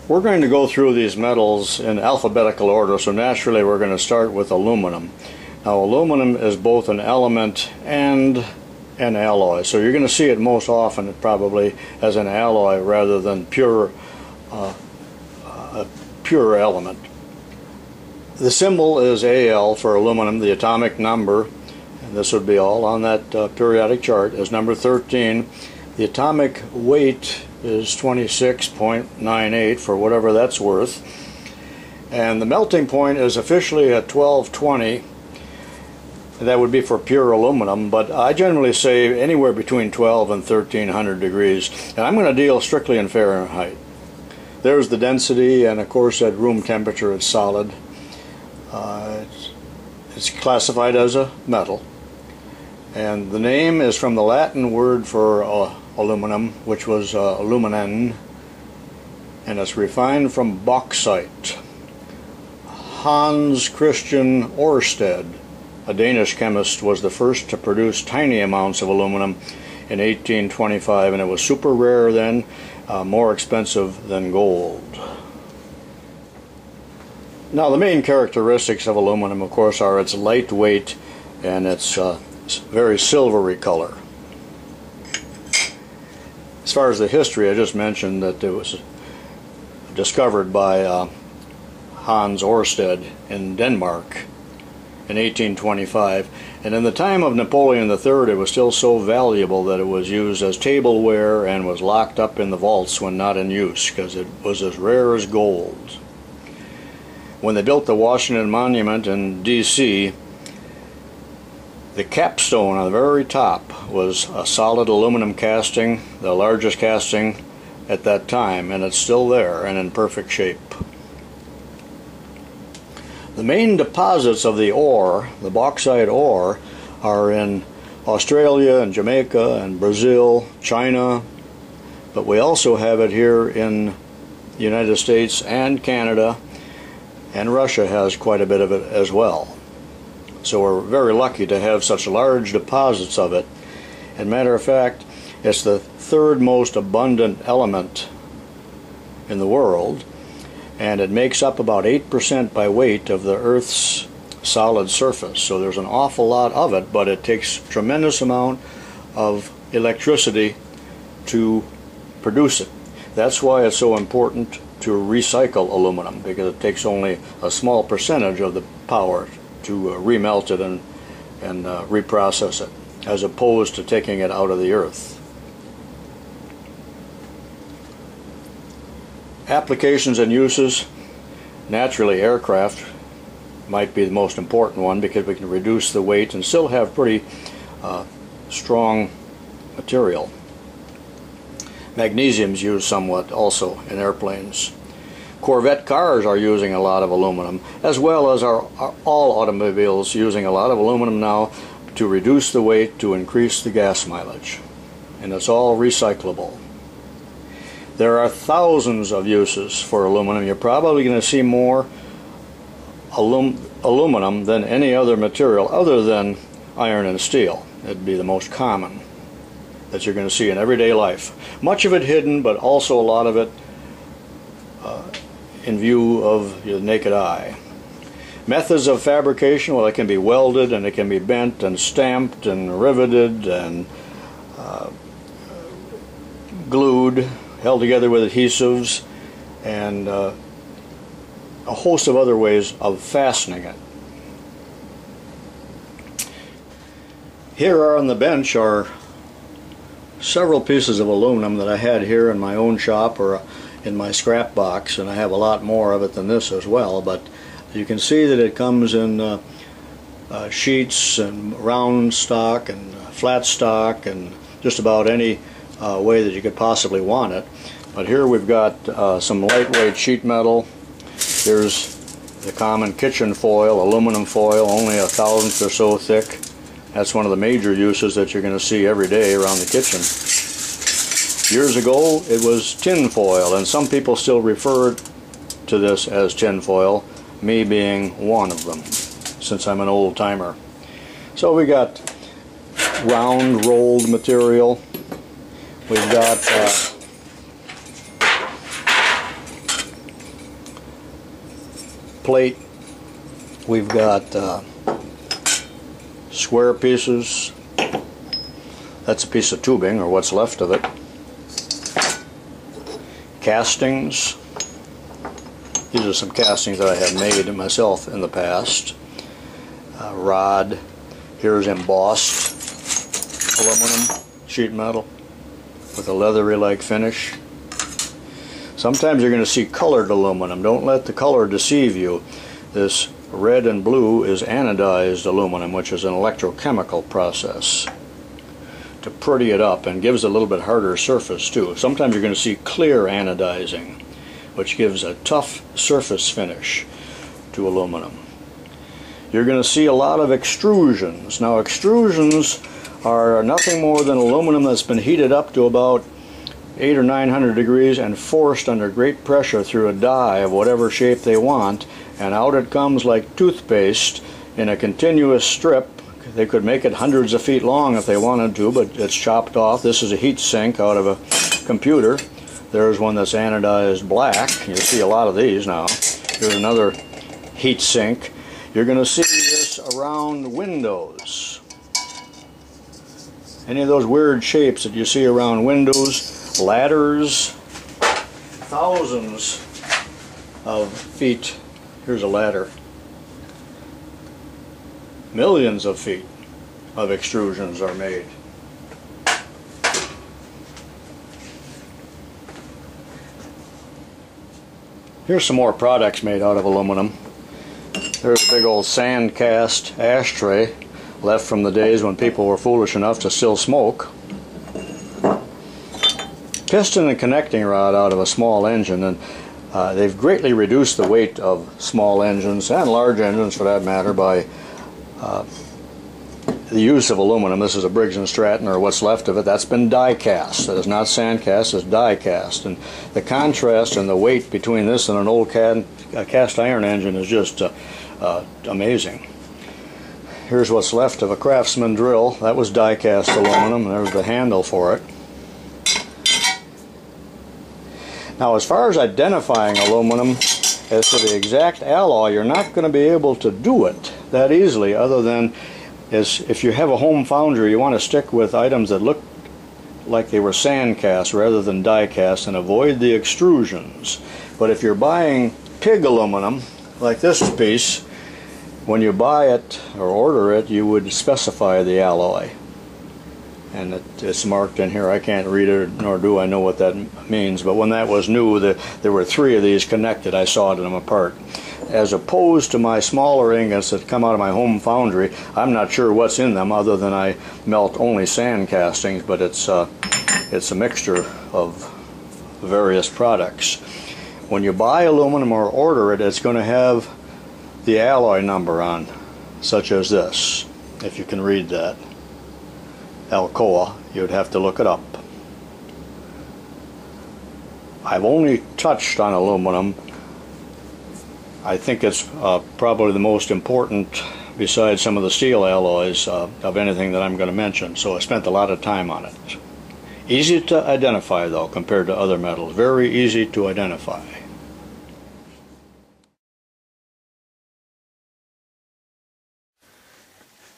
We're going to go through these metals in alphabetical order, so naturally we're going to start with aluminum. Now aluminum is both an element and an alloy, so you're going to see it most often probably as an alloy rather than a pure element. The symbol is Al for aluminum. The atomic number, and this would be all on that periodic chart, is number 13. The atomic weight is 26.98 for whatever that's worth, and the melting point is officially at 1220. That would be for pure aluminum, but I generally say anywhere between 12 and 1300 degrees, and I'm going to deal strictly in Fahrenheit. There's the density, and of course at room temperature it's solid. It's classified as a metal, and the name is from the Latin word for aluminum, which was aluminen, and it's refined from bauxite. Hans Christian Ørsted, a Danish chemist, was the first to produce tiny amounts of aluminum in 1825, and it was super rare then, more expensive than gold. Now the main characteristics of aluminum, of course, are its lightweight and its very silvery color. As far as the history, I just mentioned that it was discovered by Hans Ørsted in Denmark in 1825, and in the time of Napoleon III it was still so valuable that it was used as tableware and was locked up in the vaults when not in use, because it was as rare as gold. When they built the Washington Monument in D.C., the capstone on the very top was a solid aluminum casting, the largest casting at that time, and it's still there and in perfect shape. The main deposits of the ore, the bauxite ore, are in Australia and Jamaica and Brazil, China, but we also have it here in the United States and Canada, and Russia has quite a bit of it as well. So we're very lucky to have such large deposits of it. And matter of fact, it's the third most abundant element in the world, and it makes up about 8% by weight of the Earth's solid surface. So there's an awful lot of it, but it takes a tremendous amount of electricity to produce it. That's why it's so important to recycle aluminum, because it takes only a small percentage of the power to remelt it and reprocess it, as opposed to taking it out of the earth. Applications and uses. Naturally, aircraft might be the most important one, because we can reduce the weight and still have pretty strong material. Magnesium's used somewhat also in airplanes. Corvette cars are using a lot of aluminum, as well as all automobiles using a lot of aluminum now to reduce the weight, to increase the gas mileage. And it's all recyclable. There are thousands of uses for aluminum. You're probably going to see more aluminum than any other material other than iron and steel. It'd be the most common that you're going to see in everyday life. Much of it hidden, but also a lot of it in view of the naked eye. Methods of fabrication, well, it can be welded, and it can be bent and stamped and riveted and glued, held together with adhesives, and a host of other ways of fastening it. Here on the bench are several pieces of aluminum that I had here in my own shop or in my scrap box, and I have a lot more of it than this as well, but you can see that it comes in sheets and round stock and flat stock and just about any way that you could possibly want it. But here we've got some lightweight sheet metal. Here's the common kitchen foil, aluminum foil, only a thousandth or so thick. That's one of the major uses that you're going to see every day around the kitchen. Years ago it was tin foil, and some people still refer to this as tin foil, me being one of them, since I'm an old timer. So we got round rolled material. We've got plate. We've got square pieces. That's a piece of tubing, or what's left of it. Castings. These are some castings that I have made myself in the past. Rod. Here's embossed aluminum sheet metal with a leathery-like finish. Sometimes you're going to see colored aluminum. Don't let the color deceive you. This red and blue is anodized aluminum, which is an electrochemical process to pretty it up and gives a little bit harder surface too. Sometimes you're going to see clear anodizing, which gives a tough surface finish to aluminum. You're going to see a lot of extrusions. Now, extrusions are nothing more than aluminum that's been heated up to about 800 or 900 degrees and forced under great pressure through a die of whatever shape they want, and out it comes like toothpaste in a continuous strip. They could make it hundreds of feet long if they wanted to, but it's chopped off. This is a heat sink out of a computer. There's one that's anodized black. You'll see a lot of these now. Here's another heat sink. You're going to see this around windows. Any of those weird shapes that you see around windows, ladders, thousands of feet. Here's a ladder. Millions of feet of extrusions are made. Here's some more products made out of aluminum. There's a big old sand cast ashtray left from the days when people were foolish enough to still smoke. Piston and connecting rod out of a small engine, and they've greatly reduced the weight of small engines and large engines for that matter by the use of aluminum. This is a Briggs & Stratton, or what's left of it. That's been die cast. That is not sand cast, it's die cast. And the contrast and the weight between this and an old cast iron engine is just amazing. Here's what's left of a Craftsman drill. That was die cast aluminum. There's the handle for it. Now, as far as identifying aluminum as to the exact alloy, you're not going to be able to do it that easily, other than if you have a home foundry, you want to stick with items that look like they were sand cast rather than die cast and avoid the extrusions. But if you're buying pig aluminum, like this piece, when you buy it or order it, you would specify the alloy. And it's marked in here. I can't read it, nor do I know what that means, but when that was new, there were 3 of these connected. I sawed them apart. As opposed to my smaller ingots that come out of my home foundry, I'm not sure what's in them other than I melt only sand castings, but it's a mixture of various products. When you buy aluminum or order it, it's going to have the alloy number on, such as this, if you can read that. Alcoa, you'd have to look it up. I've only touched on aluminum. I think it's probably the most important, besides some of the steel alloys, of anything that I'm going to mention, so I spent a lot of time on it. Easy to identify though compared to other metals, very easy to identify.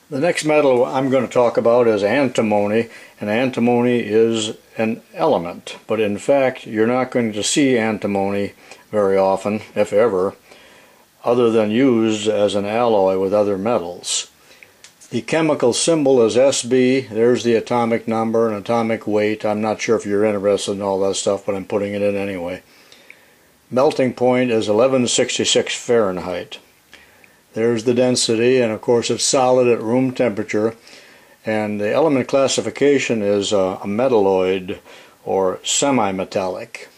The next metal I'm going to talk about is antimony, and antimony is an element, but in fact you're not going to see antimony very often, if ever, other than used as an alloy with other metals. The chemical symbol is SB. There's the atomic number and atomic weight. I'm not sure if you're interested in all that stuff, but I'm putting it in anyway. Melting point is 1166 Fahrenheit. There's the density, and of course it's solid at room temperature, and the element classification is a metalloid or semi-metallic.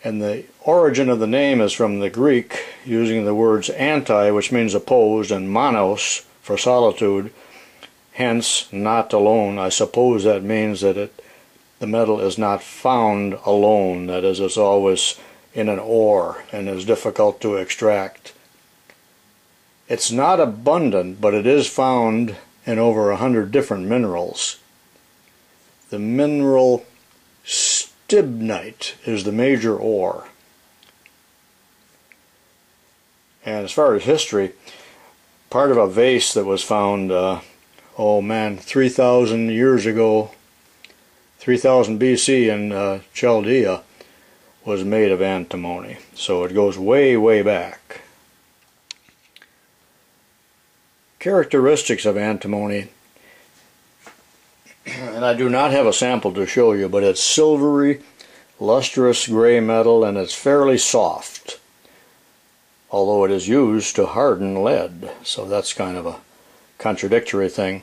And the origin of the name is from the Greek, using the words anti, which means opposed, and monos for solitude, hence not alone. I suppose that means that the metal is not found alone, that is, it's always in an ore and is difficult to extract. It's not abundant, but it is found in over 100 different minerals. The mineral stibnite is the major ore. And as far as history, part of a vase that was found, oh man, 3,000 years ago, 3000 BC in Chaldea, was made of antimony. So it goes way, way back. Characteristics of antimony, and I do not have a sample to show you, but it's silvery, lustrous gray metal, and it's fairly soft, although it is used to harden lead, so that's kind of a contradictory thing.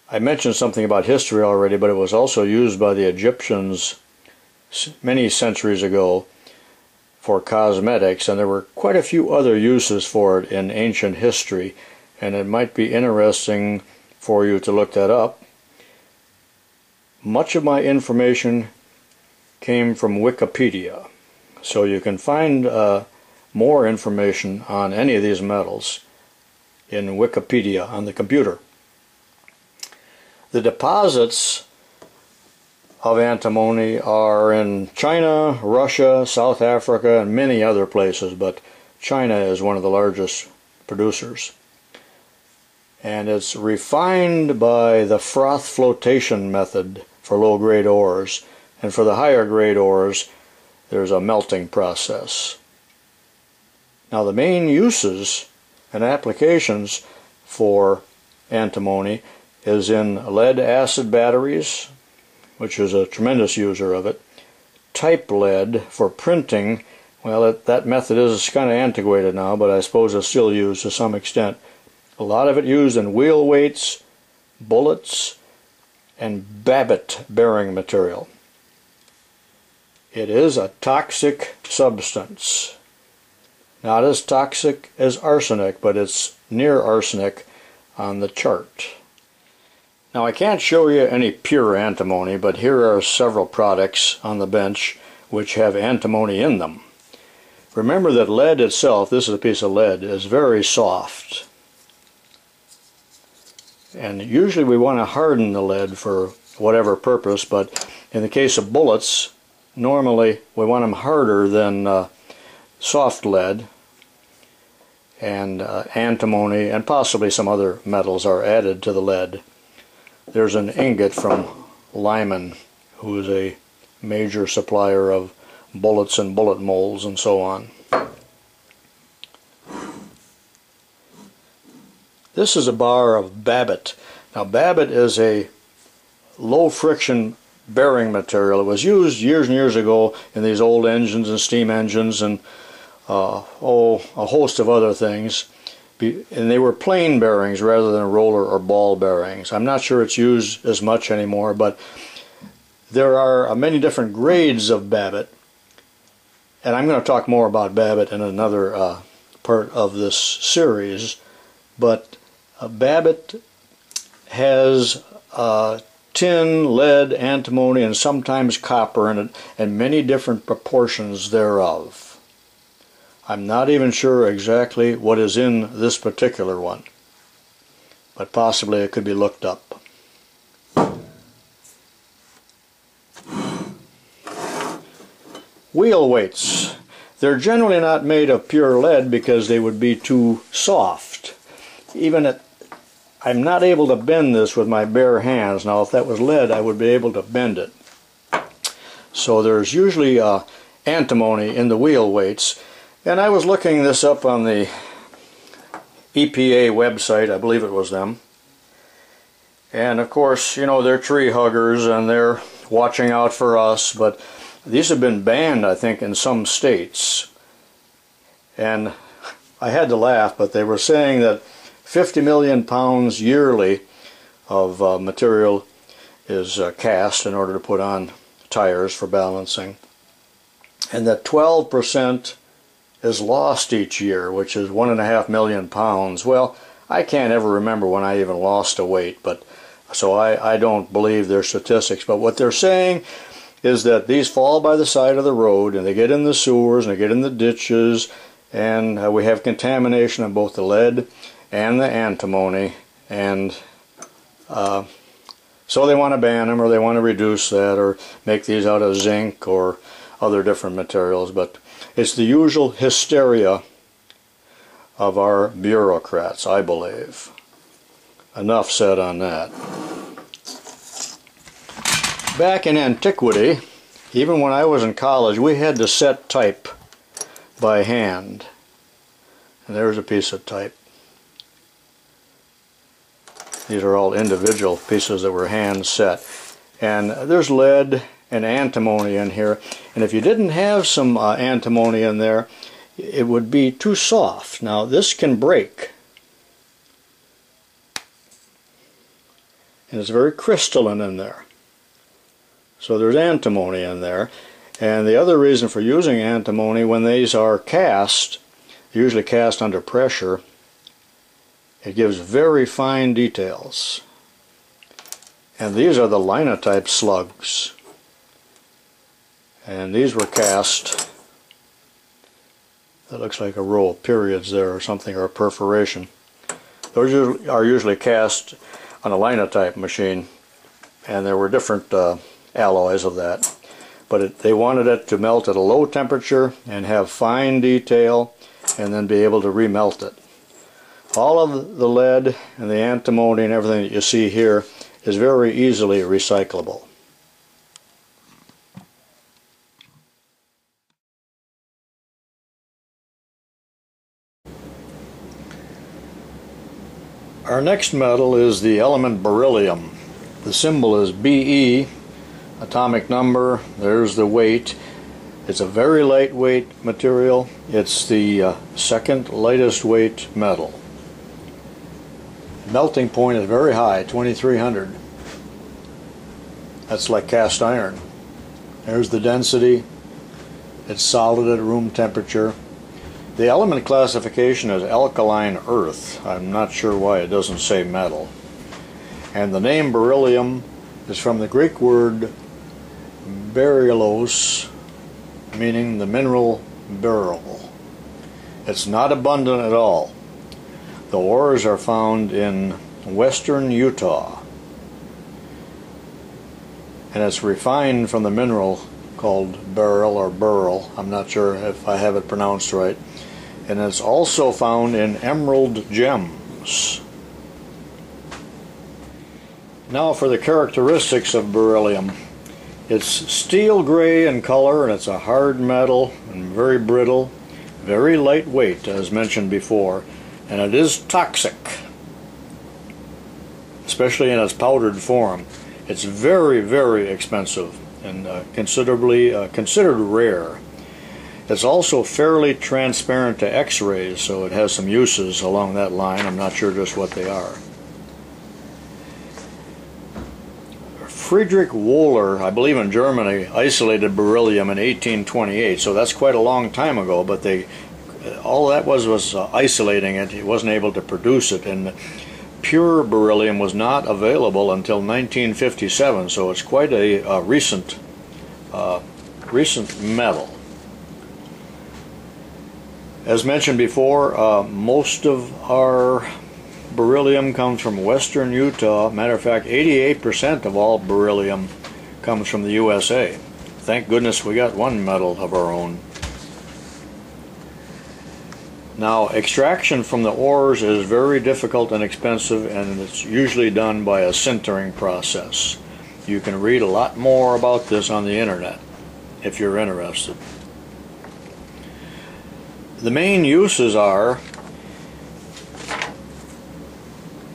I mentioned something about history already, but it was also used by the Egyptians many centuries ago for cosmetics, and there were quite a few other uses for it in ancient history, and it might be interesting for you to look that up. Much of my information came from Wikipedia, so you can find more information on any of these metals in Wikipedia on the computer. The deposits of antimony are in China, Russia, South Africa, and many other places, but China is one of the largest producers. And it's refined by the froth flotation method for low-grade ores, and for the higher-grade ores there's a melting process. Now the main uses and applications for antimony is in lead-acid batteries, which is a tremendous user of it. Type lead for printing, well, that method is kind of antiquated now, but I suppose it's still used to some extent. A lot of it used in wheel weights, bullets, and babbitt bearing material. It is a toxic substance. Not as toxic as arsenic, but it's near arsenic on the chart. Now I can't show you any pure antimony, but here are several products on the bench which have antimony in them. Remember that lead itself, this is a piece of lead, is very soft. And usually we want to harden the lead for whatever purpose, but in the case of bullets, normally we want them harder than soft lead, and antimony and possibly some other metals are added to the lead. There's an ingot from Lyman, who is a major supplier of bullets and bullet molds and so on. This is a bar of babbitt. Now babbitt is a low friction bearing material. It was used years and years ago in these old engines and steam engines and a host of other things. And they were plain bearings rather than roller or ball bearings. I'm not sure it's used as much anymore, but there are many different grades of babbitt, and I'm going to talk more about babbitt in another part of this series. But babbitt has tin, lead, antimony, and sometimes copper in it, and many different proportions thereof. I'm not even sure exactly what is in this particular one, but possibly it could be looked up. Wheel weights. They're generally not made of pure lead because they would be too soft. I'm not able to bend this with my bare hands. Now if that was lead I would be able to bend it. So there's usually antimony in the wheel weights. And I was looking this up on the EPA website, I believe it was them. And of course, you know, they're tree huggers and they're watching out for us, but these have been banned, I think, in some states. And I had to laugh, but they were saying that 50 million pounds yearly of material is cast in order to put on tires for balancing, and that 12% is lost each year, which is 1.5 million pounds. Well, I can't ever remember when I even lost a weight, but so I don't believe their statistics. But what they're saying is that these fall by the side of the road, and they get in the sewers, and they get in the ditches, and we have contamination of both the lead and the antimony, and so they want to ban them, or they want to reduce that, or make these out of zinc or other different materials. But it's the usual hysteria of our bureaucrats, I believe. Enough said on that. Back in antiquity, even when I was in college, we had to set type by hand. And there's a piece of type. These are all individual pieces that were hand set. And there's lead and antimony in here. And if you didn't have some antimony in there, it would be too soft. Now this can break. And it's very crystalline in there. So there's antimony in there. And the other reason for using antimony, when these are cast, usually cast under pressure, it gives very fine details. And these are the linotype slugs. And these were cast, that looks like a row of periods there or something, or a perforation. Those are usually cast on a linotype machine, and there were different alloys of that. But they wanted it to melt at a low temperature and have fine detail and then be able to remelt it. All of the lead and the antimony and everything that you see here is very easily recyclable. Our next metal is the element beryllium. The symbol is Be, atomic number, there's the weight. It's a very lightweight material. It's the second lightest weight metal. Melting point is very high, 2300. That's like cast iron. There's the density. It's solid at room temperature. The element classification is alkaline earth. I'm not sure why it doesn't say metal. And the name beryllium is from the Greek word beryllos, meaning the mineral beryl. It's not abundant at all. The ores are found in western Utah, and it's refined from the mineral called beryl or burl. I'm not sure if I have it pronounced right. And it's also found in emerald gems. Now for the characteristics of beryllium. It's steel gray in color, and it's a hard metal and very brittle, very lightweight as mentioned before, and it is toxic, especially in its powdered form. It's very, very expensive and considered rare. It's also fairly transparent to X-rays, so it has some uses along that line. I'm not sure just what they are. Friedrich Wöhler, I believe in Germany, isolated beryllium in 1828, so that's quite a long time ago, but all that was isolating it. He wasn't able to produce it, and pure beryllium was not available until 1957, so it's quite a recent metal. As mentioned before, most of our beryllium comes from western Utah. Matter of fact, 88% of all beryllium comes from the USA. Thank goodness we got one metal of our own. Now, extraction from the ores is very difficult and expensive, and it's usually done by a sintering process. You can read a lot more about this on the internet if you're interested. The main uses are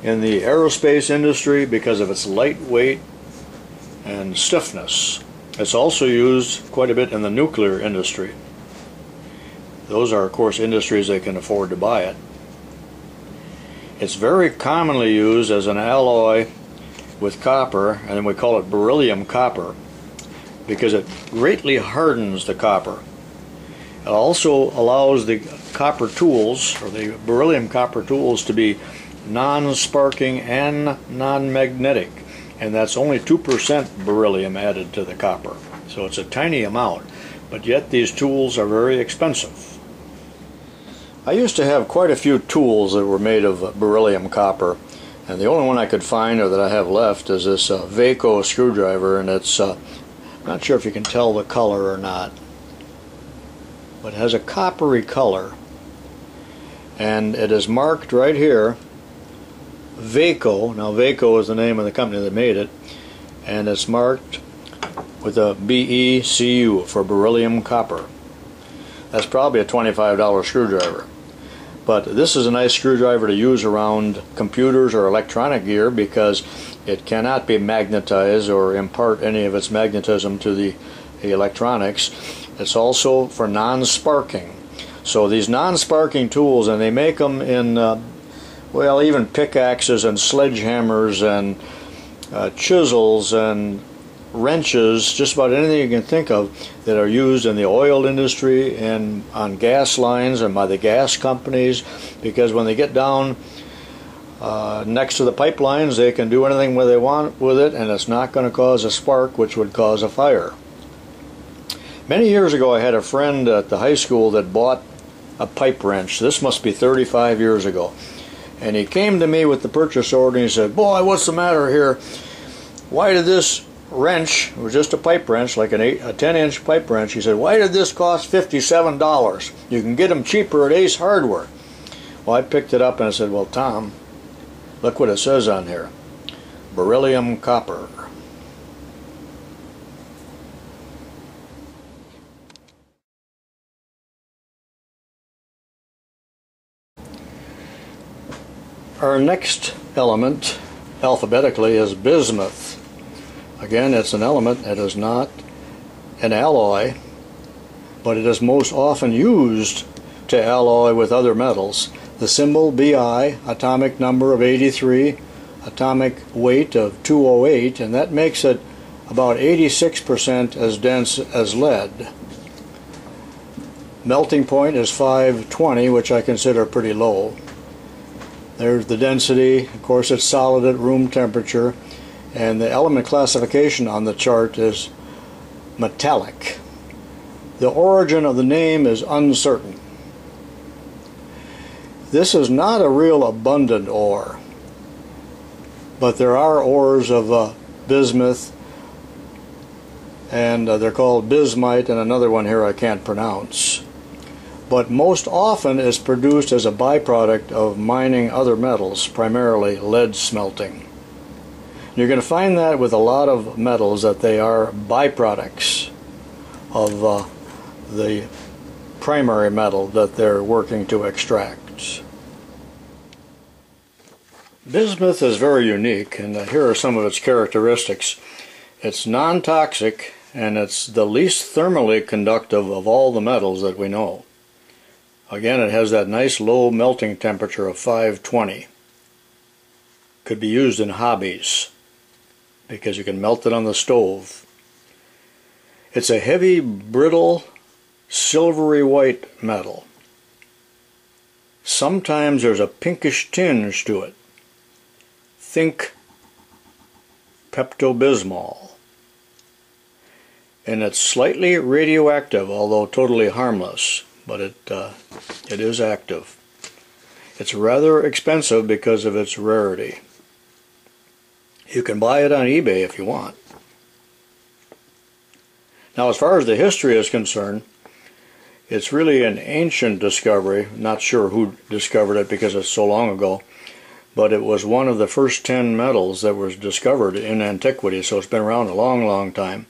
in the aerospace industry because of its lightweight and stiffness. It's also used quite a bit in the nuclear industry. Those are, of course, industries that can afford to buy it. It's very commonly used as an alloy with copper, and we call it beryllium copper because it greatly hardens the copper. It also allows the copper tools, or the beryllium copper tools, to be non-sparking and non-magnetic, and that's only 2% beryllium added to the copper. So it's a tiny amount, but yet these tools are very expensive. I used to have quite a few tools that were made of beryllium copper, and the only one I could find or that I have left is this Vaco screwdriver, and it's I'm not sure if you can tell the color or not, but it has a coppery color. and it is marked right here, Vaco. Now Vaco is the name of the company that made it, and it's marked with a BECU for beryllium copper. That's probably a $25 screwdriver. But this is a nice screwdriver to use around computers or electronic gear because it cannot be magnetized or impart any of its magnetism to the electronics. It's also for non-sparking. So these non-sparking tools, and they make them in, well, even pickaxes and sledgehammers and chisels and wrenches, just about anything you can think of that are used in the oil industry and on gas lines and by the gas companies, because when they get down next to the pipelines, they can do anything they want with it, and it's not going to cause a spark, which would cause a fire. Many years ago, I had a friend at the high school that bought a pipe wrench. This must be 35 years ago. And he came to me with the purchase order and he said, "Boy, what's the matter here? Why did this wrench," it was just a pipe wrench, like a 10-inch pipe wrench, he said, "why did this cost $57? You can get them cheaper at Ace Hardware." Well, I picked it up and I said, "Well, Tom, look what it says on here. Beryllium copper." Our next element, alphabetically, is bismuth. Again, it's an element. It is not an alloy, but it is most often used to alloy with other metals. The symbol Bi, atomic number of 83, atomic weight of 208, and that makes it about 86% as dense as lead. Melting point is 520, which I consider pretty low. There's the density. Of course, it's solid at room temperature, and the element classification on the chart is metallic. The origin of the name is uncertain. This is not a real abundant ore, but there are ores of bismuth, and they're called bismite, and another one here I can't pronounce. But most often is produced as a byproduct of mining other metals, primarily lead smelting. You're going to find that with a lot of metals, that they are byproducts of the primary metal that they're working to extract. Bismuth is very unique, and here are some of its characteristics. It's non-toxic, and it's the least thermally conductive of all the metals that we know. Again, it has that nice low melting temperature of 520. Could be used in hobbies because you can melt it on the stove. It's a heavy, brittle, silvery white metal. Sometimes there's a pinkish tinge to it. Think Pepto-Bismol. And it's slightly radioactive, although totally harmless. But it is active. It's rather expensive because of its rarity. You can buy it on eBay if you want. Now, as far as the history is concerned, it's really an ancient discovery. Not sure who discovered it because it's so long ago, but it was one of the first 10 metals that was discovered in antiquity, so it's been around a long, long time.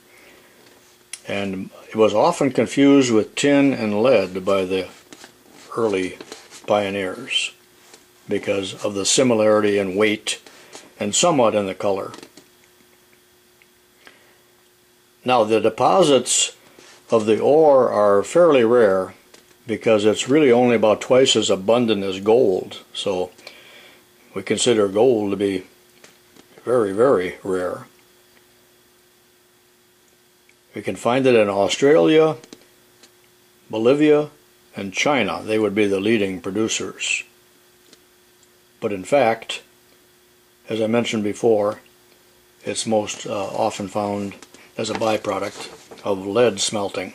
And it was often confused with tin and lead by the early pioneers because of the similarity in weight and somewhat in the color. Now, the deposits of the ore are fairly rare because it's really only about twice as abundant as gold. So we consider gold to be very, very rare. We can find it in Australia, Bolivia, and China. They would be the leading producers. But in fact, as I mentioned before, it's most often found as a byproduct of lead smelting.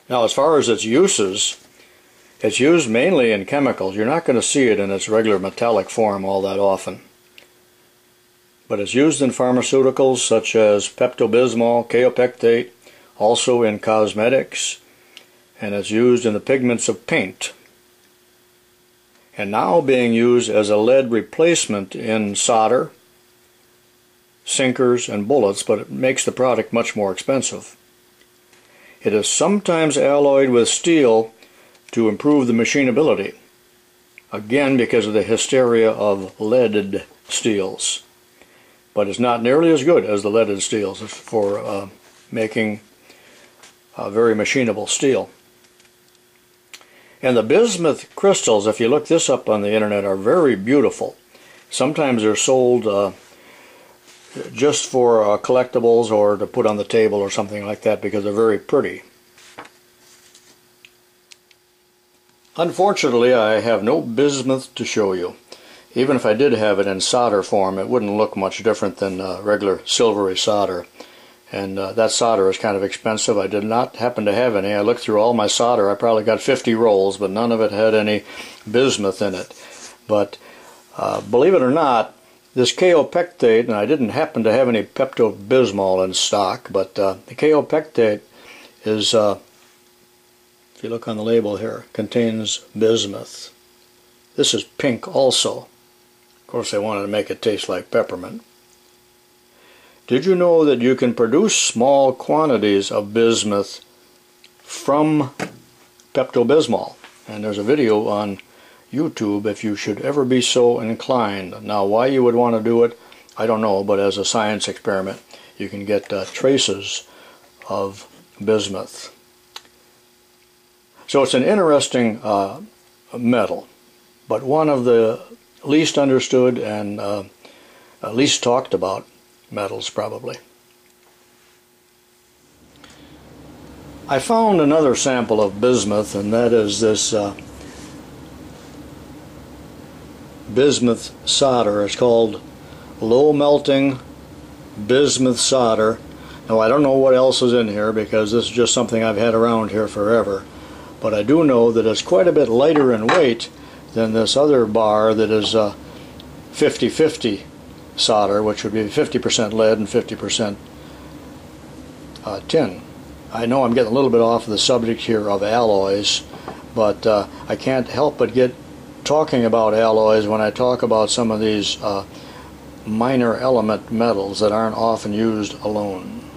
Now, as far as its uses, it's used mainly in chemicals. You're not going to see it in its regular metallic form all that often. But it's used in pharmaceuticals such as Pepto-Bismol, kaopectate, also in cosmetics, and it's used in the pigments of paint, and now being used as a lead replacement in solder, sinkers, and bullets, but it makes the product much more expensive. It is sometimes alloyed with steel to improve the machinability, again because of the hysteria of leaded steels. But it's not nearly as good as the leaded steels for making very machinable steel. And the bismuth crystals, if you look this up on the internet, are very beautiful. Sometimes they're sold just for collectibles or to put on the table or something like that because they're very pretty. Unfortunately, I have no bismuth to show you. Even if I did have it in solder form, it wouldn't look much different than regular silvery solder. And that solder is kind of expensive. I did not happen to have any. I looked through all my solder. I probably got 50 rolls, but none of it had any bismuth in it. But believe it or not, this kaopectate, and I didn't happen to have any Pepto-Bismol in stock, but the kaopectate is, if you look on the label here, contains bismuth. This is pink also. Of course, they wanted to make it taste like peppermint. Did you know that you can produce small quantities of bismuth from Pepto-Bismol? And there's a video on YouTube if you should ever be so inclined. Now, why you would want to do it, I don't know, but as a science experiment, you can get traces of bismuth. So it's an interesting metal, but one of the least understood and least talked about metals, probably. I found another sample of bismuth, and that is this bismuth solder. It's called low melting bismuth solder. Now, I don't know what else is in here because this is just something I've had around here forever, but I do know that it's quite a bit lighter in weight than this other bar that is 50-50 solder, which would be 50% lead and 50% tin. I know I'm getting a little bit off the subject here of alloys, but I can't help but get talking about alloys when I talk about some of these minor element metals that aren't often used alone.